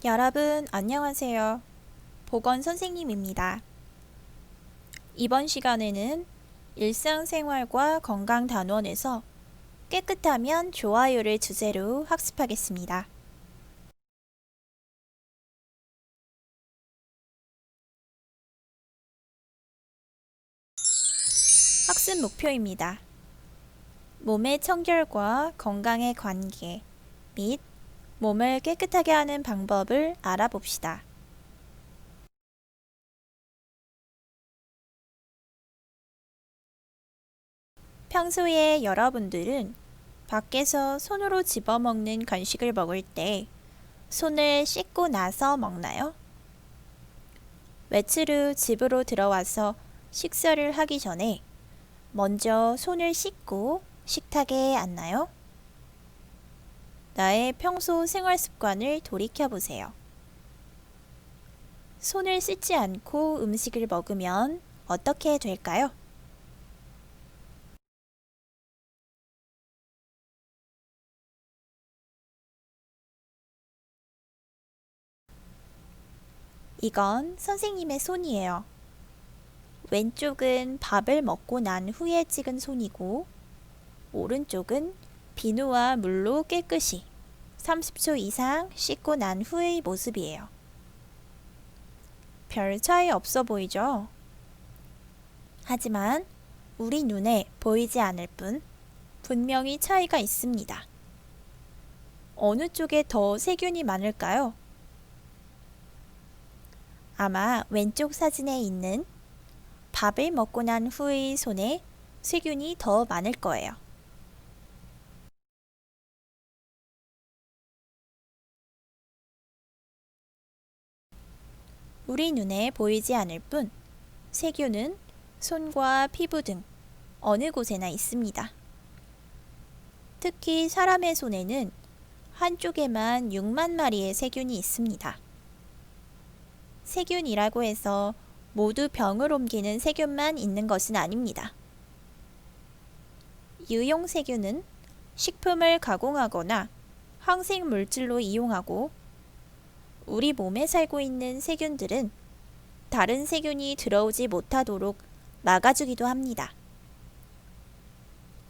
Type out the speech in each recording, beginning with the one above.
여러분, 안녕하세요. 보건 선생님입니다. 이번 시간에는 일상생활과 건강단원에서 깨끗하면 좋아요를 주제로 학습하겠습니다. 학습 목표입니다. 몸의 청결과 건강의 관계 및 몸을 깨끗하게 하는 방법을 알아봅시다. 평소에 여러분들은 밖에서 손으로 집어먹는 간식을 먹을 때 손을 씻고 나서 먹나요? 외출 후 집으로 들어와서 식사를 하기 전에 먼저 손을 씻고 식탁에 앉나요? 나의 평소 생활 습관을 돌이켜보세요. 손을 씻지 않고 음식을 먹으면 어떻게 될까요? 이건 선생님의 손이에요. 왼쪽은 밥을 먹고 난 후에 찍은 손이고, 오른쪽은 비누와 물로 깨끗이 30초 이상 씻고 난 후의 모습이에요. 별 차이 없어 보이죠? 하지만 우리 눈에 보이지 않을 뿐 분명히 차이가 있습니다. 어느 쪽에 더 세균이 많을까요? 아마 왼쪽 사진에 있는 밥을 먹고 난 후의 손에 세균이 더 많을 거예요. 우리 눈에 보이지 않을 뿐 세균은 손과 피부 등 어느 곳에나 있습니다. 특히 사람의 손에는 한쪽에만 6만 마리의 세균이 있습니다. 세균이라고 해서 모두 병을 옮기는 세균만 있는 것은 아닙니다. 유용세균은 식품을 가공하거나 항생 물질로 이용하고, 우리 몸에 살고 있는 세균들은 다른 세균이 들어오지 못하도록 막아주기도 합니다.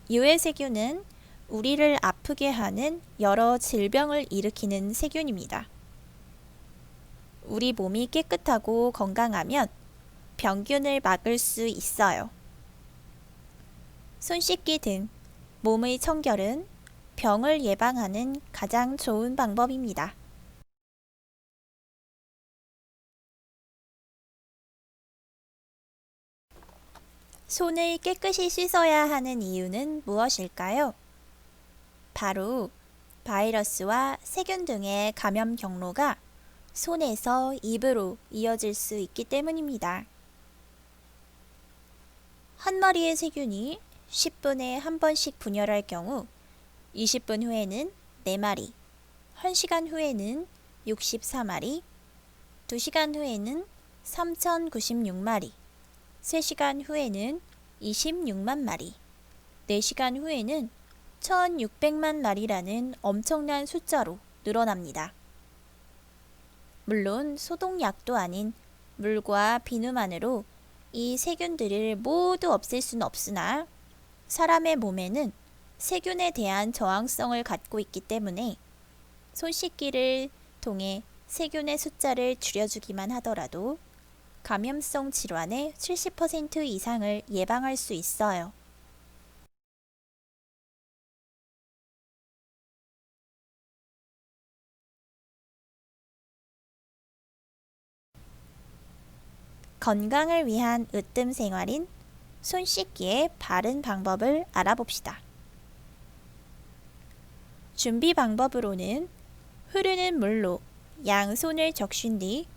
유해세균은 우리를 아프게 하는 여러 질병을 일으키는 세균입니다. 우리 몸이 깨끗하고 건강하면 병균을 막을 수 있어요. 손 씻기 등 몸의 청결은 병을 예방하는 가장 좋은 방법입니다. 손을 깨끗이 씻어야 하는 이유는 무엇일까요? 바로 바이러스와 세균 등의 감염 경로가 손에서 입으로 이어질 수 있기 때문입니다. 한 마리의 세균이 10분에 한 번씩 분열할 경우 20분 후에는 4마리, 1시간 후에는 64마리, 2시간 후에는 3096마리, 3시간 후에는 26만 마리, 4시간 후에는 1600만 마리라는 엄청난 숫자로 늘어납니다. 물론 소독약도 아닌 물과 비누만으로 이 세균들을 모두 없앨 수는 없으나, 사람의 몸에는 세균에 대한 저항성을 갖고 있기 때문에 손 씻기를 통해 세균의 숫자를 줄여주기만 하더라도 감염성 질환의 70% 이상을 예방할 수 있어요. 건강을 위한 으뜸 생활인 손 씻기의 바른 방법을 알아봅시다. 준비 방법으로는 흐르는 물로 양손을 적신 뒤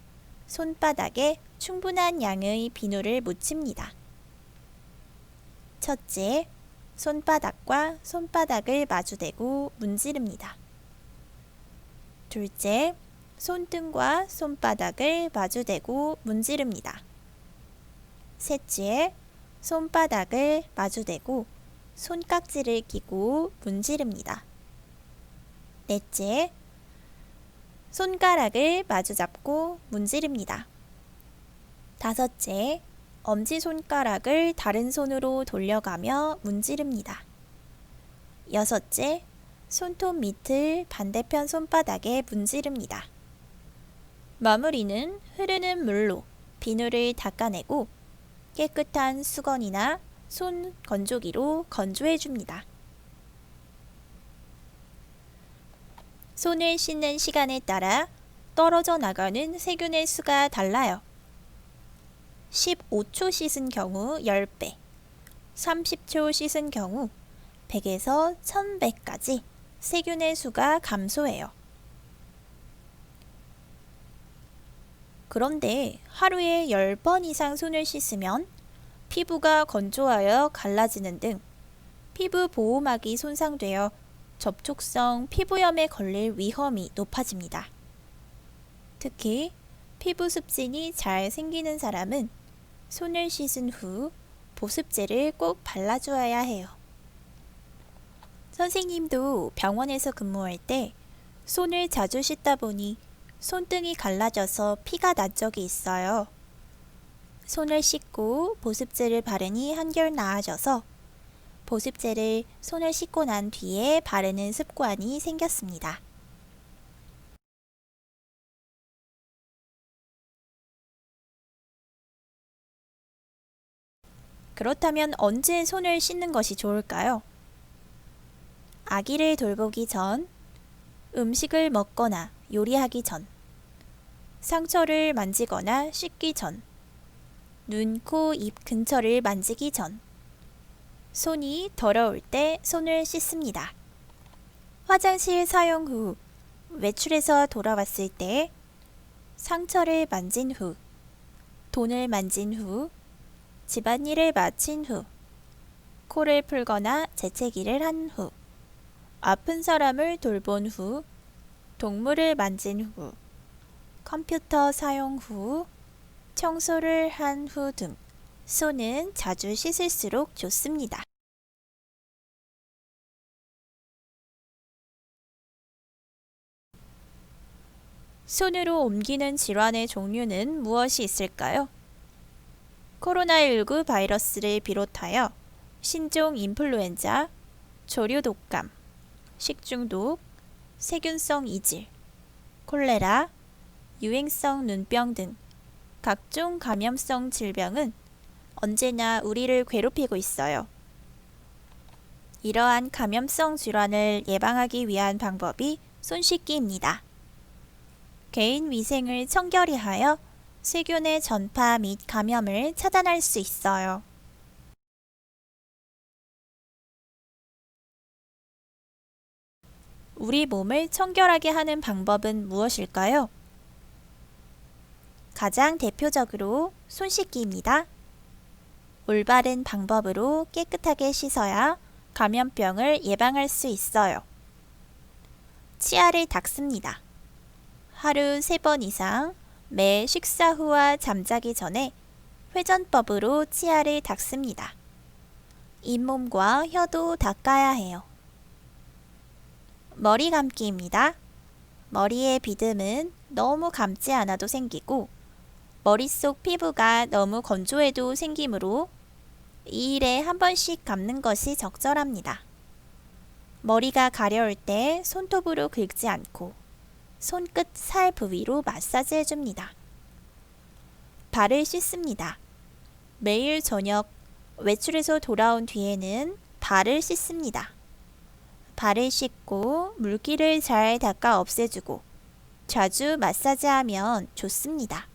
손바닥에 충분한 양의 비누를 묻힙니다. 첫째, 손바닥과 손바닥을 마주대고 문지릅니다. 둘째, 손등과 손바닥을 마주대고 문지릅니다. 셋째, 손바닥을 마주대고 손깍지를 끼고 문지릅니다. 넷째, 손가락을 마주잡고 문지릅니다. 5째, 엄지손가락을 다른 손으로 돌려가며 문지릅니다. 6째, 손톱 밑을 반대편 손바닥에 문지릅니다. 마무리는 흐르는 물로 비누를 닦아내고 깨끗한 수건이나 손 건조기로 건조해줍니다. 손을 씻는 시간에 따라 떨어져 나가는 세균의 수가 달라요. 15초 씻은 경우 10배, 30초 씻은 경우 100에서 1000배까지 세균의 수가 감소해요. 그런데 하루에 10번 이상 손을 씻으면 피부가 건조하여 갈라지는 등 피부 보호막이 손상되어 접촉성 피부염에 걸릴 위험이 높아집니다. 특히 피부 습진이 잘 생기는 사람은 손을 씻은 후 보습제를 꼭 발라주어야 해요. 선생님도 병원에서 근무할 때 손을 자주 씻다 보니 손등이 갈라져서 피가 난 적이 있어요. 손을 씻고 보습제를 바르니 한결 나아져서 보습제를 손을 씻고 난 뒤에 바르는 습관이 생겼습니다. 그렇다면 언제 손을 씻는 것이 좋을까요? 아기를 돌보기 전, 음식을 먹거나 요리하기 전, 상처를 만지거나 씻기 전, 눈, 코, 입 근처를 만지기 전, 손이 더러울 때 손을 씻습니다. 화장실 사용 후, 외출해서 돌아왔을 때, 상처를 만진 후, 돈을 만진 후, 집안일을 마친 후, 코를 풀거나 재채기를 한 후, 아픈 사람을 돌본 후, 동물을 만진 후, 컴퓨터 사용 후, 청소를 한 후 등 손은 자주 씻을수록 좋습니다. 손으로 옮기는 질환의 종류는 무엇이 있을까요? 코로나19 바이러스를 비롯하여 신종 인플루엔자, 조류 독감, 식중독, 세균성 이질, 콜레라, 유행성 눈병 등 각종 감염성 질병은 언제나 우리를 괴롭히고 있어요. 이러한 감염성 질환을 예방하기 위한 방법이 손 씻기입니다. 개인 위생을 청결히 하여 세균의 전파 및 감염을 차단할 수 있어요. 우리 몸을 청결하게 하는 방법은 무엇일까요? 가장 대표적으로 손 씻기입니다. 올바른 방법으로 깨끗하게 씻어야 감염병을 예방할 수 있어요. 치아를 닦습니다. 하루 3번 이상 매 식사 후와 잠자기 전에 회전법으로 치아를 닦습니다. 잇몸과 혀도 닦아야 해요. 머리 감기입니다. 머리의 비듬은 너무 감지 않아도 생기고 머릿속 피부가 너무 건조해도 생기므로 2일에 한 번씩 감는 것이 적절합니다. 머리가 가려울 때 손톱으로 긁지 않고 손끝 살 부위로 마사지 해줍니다. 발을 씻습니다. 매일 저녁 외출해서 돌아온 뒤에는 발을 씻습니다. 발을 씻고 물기를 잘 닦아 없애주고 자주 마사지하면 좋습니다.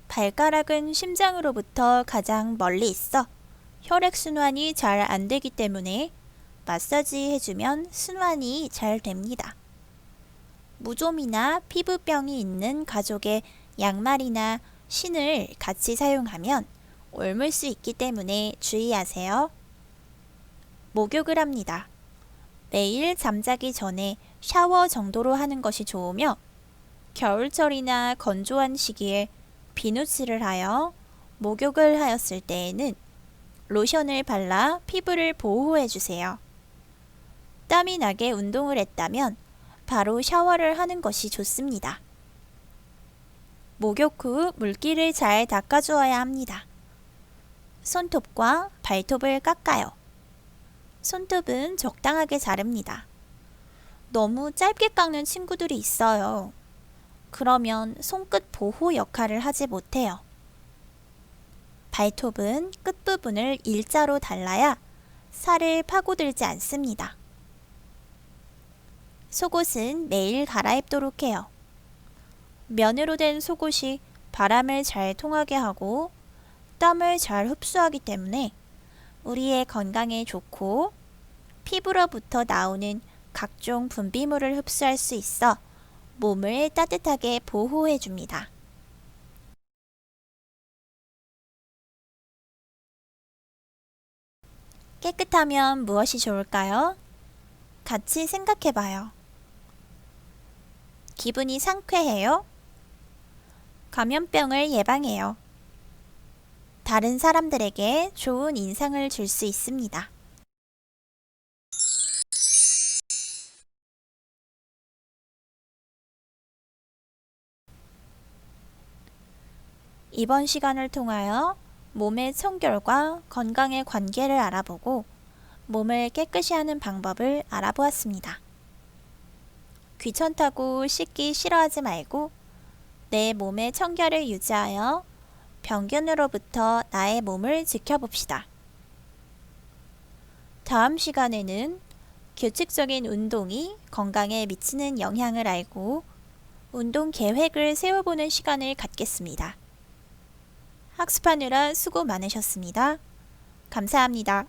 발가락은 심장으로부터 가장 멀리 있어 혈액순환이 잘 안 되기 때문에 마사지 해주면 순환이 잘 됩니다. 무좀이나 피부병이 있는 가족의 양말이나 신을 같이 사용하면 옮을 수 있기 때문에 주의하세요. 목욕을 합니다. 매일 잠자기 전에 샤워 정도로 하는 것이 좋으며 겨울철이나 건조한 시기에 비누칠을 하여 목욕을 하였을 때에는 로션을 발라 피부를 보호해 주세요. 땀이 나게 운동을 했다면 바로 샤워를 하는 것이 좋습니다. 목욕 후 물기를 잘 닦아주어야 합니다. 손톱과 발톱을 깎아요. 손톱은 적당하게 자릅니다. 너무 짧게 깎는 친구들이 있어요. 그러면 손끝 보호 역할을 하지 못해요. 발톱은 끝부분을 일자로 달라야 살을 파고들지 않습니다. 속옷은 매일 갈아입도록 해요. 면으로 된 속옷이 바람을 잘 통하게 하고 땀을 잘 흡수하기 때문에 우리의 건강에 좋고 피부로부터 나오는 각종 분비물을 흡수할 수 있어 몸을 따뜻하게 보호해 줍니다. 깨끗하면 무엇이 좋을까요? 같이 생각해 봐요. 기분이 상쾌해요? 감염병을 예방해요. 다른 사람들에게 좋은 인상을 줄 수 있습니다. 이번 시간을 통하여 몸의 청결과 건강의 관계를 알아보고 몸을 깨끗이 하는 방법을 알아보았습니다. 귀찮다고 씻기 싫어하지 말고 내 몸의 청결을 유지하여 병균으로부터 나의 몸을 지켜봅시다. 다음 시간에는 규칙적인 운동이 건강에 미치는 영향을 알고 운동 계획을 세워보는 시간을 갖겠습니다. 학습하느라 수고 많으셨습니다. 감사합니다.